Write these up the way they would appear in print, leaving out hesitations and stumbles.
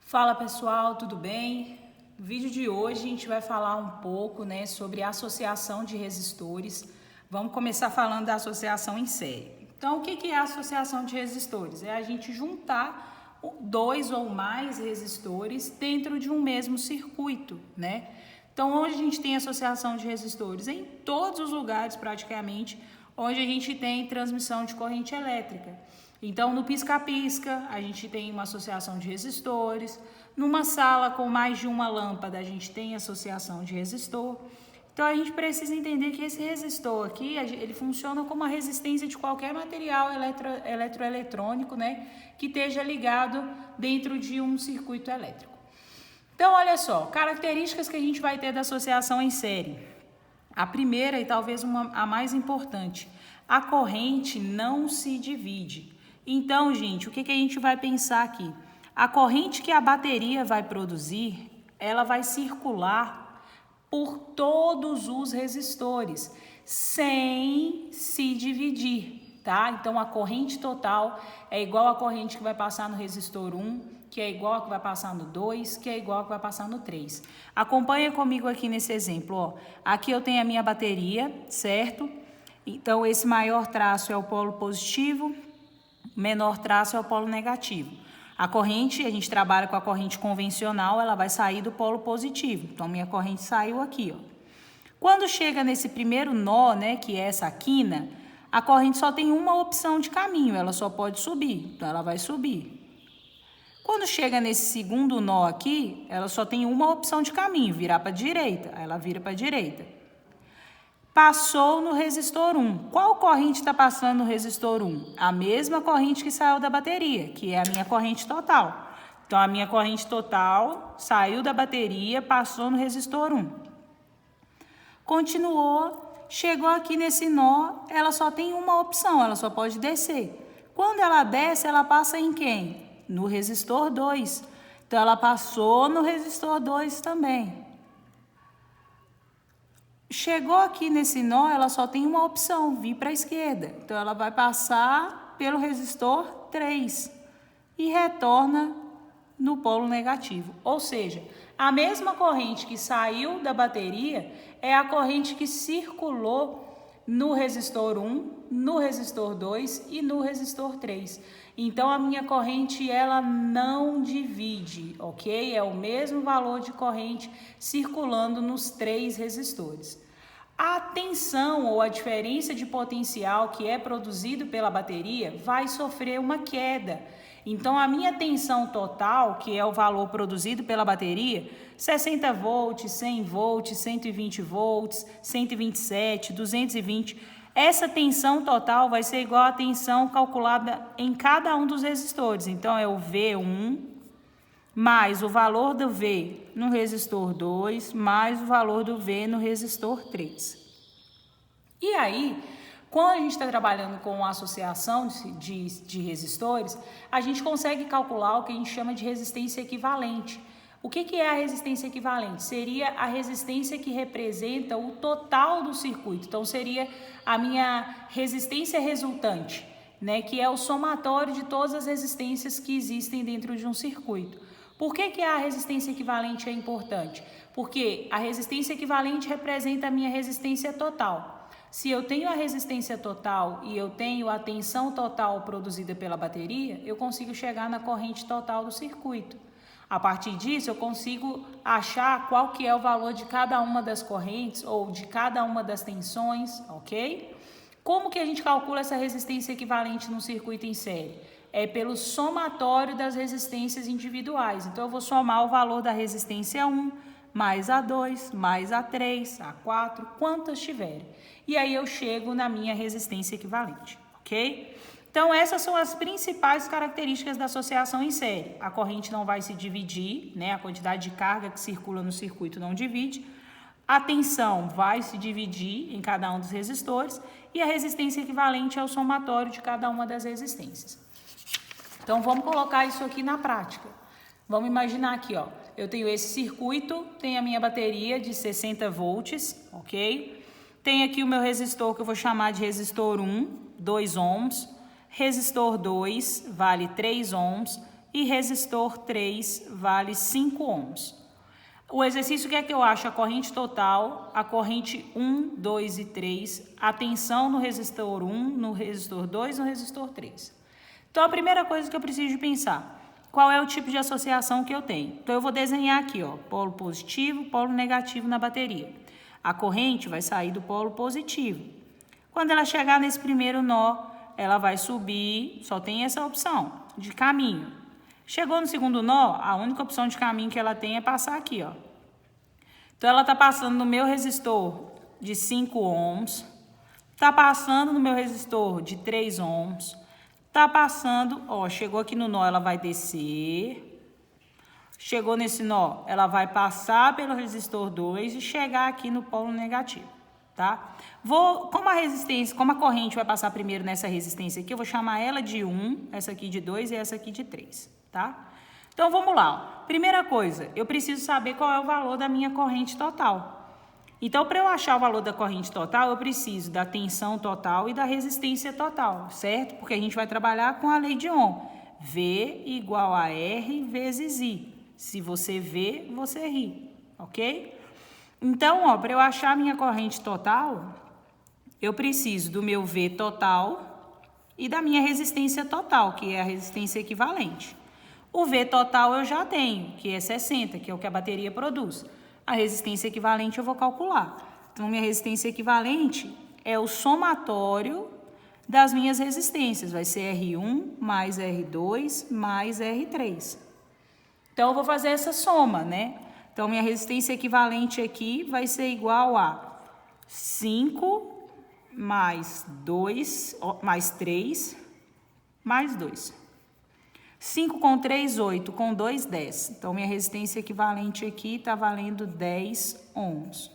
Fala pessoal, tudo bem? No vídeo de hoje a gente vai falar um pouco, sobre a associação de resistores. Vamos começar falando da associação em série. Então, o que é a associação de resistores? É a gente juntar dois ou mais resistores dentro de um mesmo circuito, né? Então, onde a gente tem associação de resistores? Em todos os lugares, praticamente, onde a gente tem transmissão de corrente elétrica. Então, no pisca-pisca, a gente tem uma associação de resistores. Numa sala com mais de uma lâmpada, a gente tem associação de resistor. Então, a gente precisa entender que esse resistor aqui, ele funciona como a resistência de qualquer material eletroeletrônico, né, que esteja ligado dentro de um circuito elétrico. Então, olha só, características que a gente vai ter da associação em série. A primeira e talvez a mais importante, a corrente não se divide. Então, gente, o que a gente vai pensar aqui? A corrente que a bateria vai produzir, ela vai circular por todos os resistores, sem se dividir, tá? Então, a corrente total é igual à corrente que vai passar no resistor 1, que é igual a que vai passar no 2, que é igual a que vai passar no 3. Acompanha comigo aqui nesse exemplo, ó. Aqui eu tenho a minha bateria, certo? Então, esse maior traço é o polo positivo, menor traço é o polo negativo. A corrente, a gente trabalha com a corrente convencional, ela vai sair do polo positivo. Então, minha corrente saiu aqui, ó. Quando chega nesse primeiro nó, né, que é essa quina, a corrente só tem uma opção de caminho, ela só pode subir. Então, ela vai subir. Quando chega nesse segundo nó aqui, ela só tem uma opção de caminho, virar para a direita. Aí ela vira para a direita. Passou no resistor 1. Qual corrente está passando no resistor 1? A mesma corrente que saiu da bateria, que é a minha corrente total. Então, a minha corrente total saiu da bateria, passou no resistor 1. Continuou, chegou aqui nesse nó, ela só tem uma opção, ela só pode descer. Quando ela desce, ela passa em quem? No resistor 2. Então, ela passou no resistor 2 também. Chegou aqui nesse nó, ela só tem uma opção, vir para a esquerda. Então, ela vai passar pelo resistor 3 e retorna no polo negativo. Ou seja, a mesma corrente que saiu da bateria é a corrente que circulou no resistor 1, no resistor 2 e no resistor 3. Então, a minha corrente, ela não divide, ok? É o mesmo valor de corrente circulando nos três resistores. A tensão ou a diferença de potencial que é produzido pela bateria vai sofrer uma queda. Então, a minha tensão total, que é o valor produzido pela bateria, 60 volts, 100 volts, 120 volts, 127, 220, essa tensão total vai ser igual à tensão calculada em cada um dos resistores. Então, é o V1 mais o valor do V no resistor 2 mais o valor do V no resistor 3. E aí, quando a gente está trabalhando com a associação de resistores, a gente consegue calcular o que a gente chama de resistência equivalente. O que é a resistência equivalente? Seria a resistência que representa o total do circuito. Então, seria a minha resistência resultante, né, que é o somatório de todas as resistências que existem dentro de um circuito. Por que a resistência equivalente é importante? Porque a resistência equivalente representa a minha resistência total. Se eu tenho a resistência total e eu tenho a tensão total produzida pela bateria, eu consigo chegar na corrente total do circuito. A partir disso, eu consigo achar qual que é o valor de cada uma das correntes ou de cada uma das tensões, ok? Como que a gente calcula essa resistência equivalente num circuito em série? É pelo somatório das resistências individuais. Então, eu vou somar o valor da resistência 1, mais a 2, mais a 3, a 4, quantas tiverem. E aí, eu chego na minha resistência equivalente, ok? Então, essas são as principais características da associação em série. A corrente não vai se dividir, né? A quantidade de carga que circula no circuito não divide. A tensão vai se dividir em cada um dos resistores. E a resistência equivalente é o somatório de cada uma das resistências. Então, vamos colocar isso aqui na prática. Vamos imaginar aqui, ó. Eu tenho esse circuito, tenho a minha bateria de 60 volts, ok? Tenho aqui o meu resistor que eu vou chamar de resistor 1, 2 ohms. Resistor 2 vale 3 ohms e resistor 3 vale 5 ohms. O exercício quer que eu ache a corrente total, a corrente 1, 2 e 3, a tensão no resistor 1, no resistor 2 e no resistor 3. Então, a primeira coisa que eu preciso de pensar, qual é o tipo de associação que eu tenho? Então, eu vou desenhar aqui, ó, polo positivo, polo negativo na bateria. A corrente vai sair do polo positivo. Quando ela chegar nesse primeiro nó, ela vai subir, só tem essa opção de caminho. Chegou no segundo nó, a única opção de caminho que ela tem é passar aqui, ó. Então, ela está passando no meu resistor de 5 ohms, está passando no meu resistor de 3 ohms, está passando, ó, chegou aqui no nó, ela vai descer, chegou nesse nó, ela vai passar pelo resistor 2 e chegar aqui no polo negativo, tá? Como a corrente vai passar primeiro nessa resistência aqui, eu vou chamar ela de 1, essa aqui de 2 e essa aqui de 3. Tá? Então, vamos lá. Ó. Primeira coisa, eu preciso saber qual é o valor da minha corrente total. Então, para eu achar o valor da corrente total, eu preciso da tensão total e da resistência total, certo? Porque a gente vai trabalhar com a lei de Ohm. V igual a R vezes I. Se você vê, você ri, ok? Então, para eu achar a minha corrente total, eu preciso do meu V total e da minha resistência total, que é a resistência equivalente. O V total eu já tenho, que é 60, que é o que a bateria produz. A resistência equivalente eu vou calcular. Então, minha resistência equivalente é o somatório das minhas resistências. Vai ser R1 mais R2 mais R3. Então, eu vou fazer essa soma, né? Então, minha resistência equivalente aqui vai ser igual a 5 mais 2, mais 3, mais 2. 5 com 3, 8, com 2, 10. Então, minha resistência equivalente aqui está valendo 10 ohms.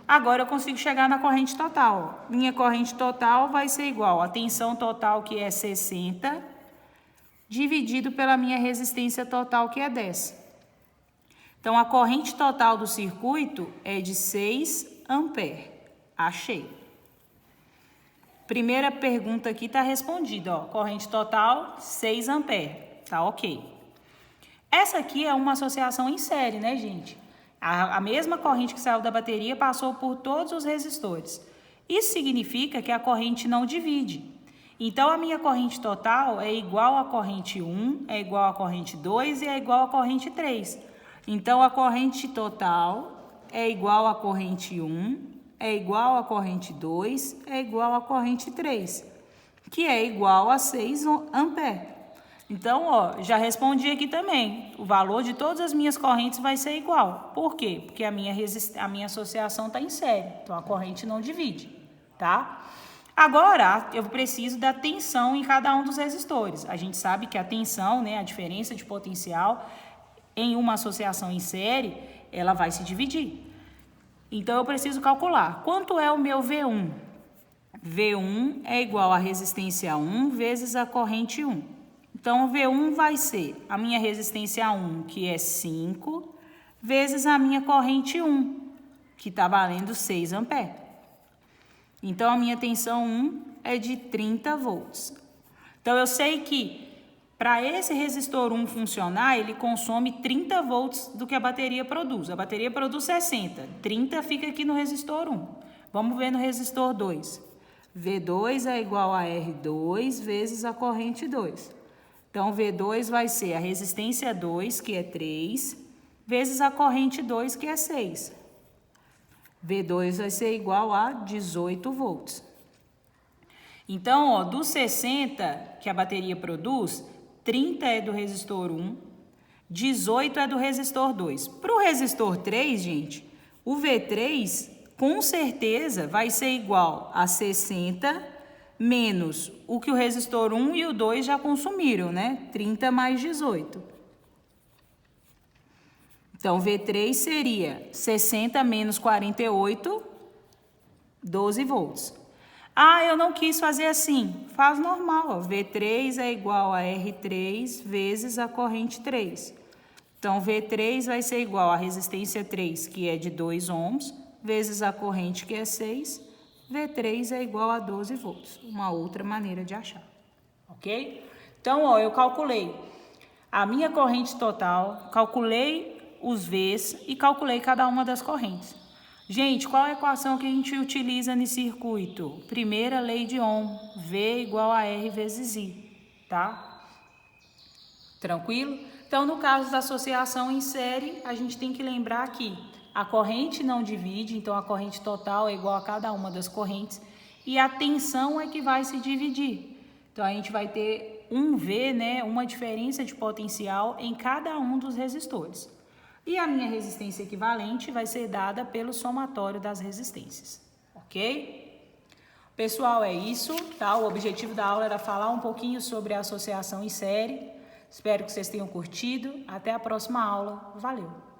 Agora, eu consigo chegar na corrente total. Minha corrente total vai ser igual a tensão total, que é 60, dividido pela minha resistência total, que é 10. Então, a corrente total do circuito é de 6 amperes. Achei. Primeira pergunta aqui está respondida, ó. Corrente total, 6 amperes. Tá ok. Essa aqui é uma associação em série, né, gente? A mesma corrente que saiu da bateria passou por todos os resistores. Isso significa que a corrente não divide. Então, a minha corrente total é igual à corrente 1, é igual à corrente 2 e é igual à corrente 3. Então, a corrente total é igual à corrente 1, é igual à corrente 2, é igual à corrente 3, que é igual a 6 amperes. Então, ó, já respondi aqui também. O valor de todas as minhas correntes vai ser igual. Por quê? Porque a minha associação está em série. Então, a corrente não divide, tá? Agora, eu preciso da tensão em cada um dos resistores. A gente sabe que a tensão, né, a diferença de potencial em uma associação em série, ela vai se dividir. Então, eu preciso calcular. Quanto é o meu V1? V1 é igual à resistência 1 vezes a corrente 1. Então, o V1 vai ser a minha resistência 1, que é 5, vezes a minha corrente 1, que está valendo 6 amperes. Então, a minha tensão 1 é de 30 volts. Então, eu sei que para esse resistor 1 funcionar, ele consome 30 volts do que a bateria produz. A bateria produz 60, 30 fica aqui no resistor 1. Vamos ver no resistor 2. V2 é igual a R2 vezes a corrente 2. Então, V2 vai ser a resistência 2, que é 3, vezes a corrente 2, que é 6. V2 vai ser igual a 18 volts. Então, ó, dos 60 que a bateria produz, 30 é do resistor 1, 18 é do resistor 2. Para o resistor 3, gente, o V3 com certeza vai ser igual a 60 menos o que o resistor 1 e o 2 já consumiram, né? 30 mais 18. Então, V3 seria 60 menos 48, 12 volts. Ah, eu não quis fazer assim. Faz normal, ó. V3 é igual a R3 vezes a corrente 3. Então, V3 vai ser igual a resistência 3, que é de 2 ohms, vezes a corrente, que é 6. V3 é igual a 12 volts. Uma outra maneira de achar. Ok? Então, ó, eu calculei a minha corrente total, calculei os V's e calculei cada uma das correntes. Gente, qual a equação que a gente utiliza nesse circuito? Primeira lei de Ohm, V igual a R vezes I, tá? Tranquilo? Então, no caso da associação em série, a gente tem que lembrar que a corrente não divide, então a corrente total é igual a cada uma das correntes, e a tensão é que vai se dividir. Então, a gente vai ter um V, né, uma diferença de potencial em cada um dos resistores. E a minha resistência equivalente vai ser dada pelo somatório das resistências, ok? Pessoal, é isso, tá? O objetivo da aula era falar um pouquinho sobre a associação em série. Espero que vocês tenham curtido. Até a próxima aula. Valeu!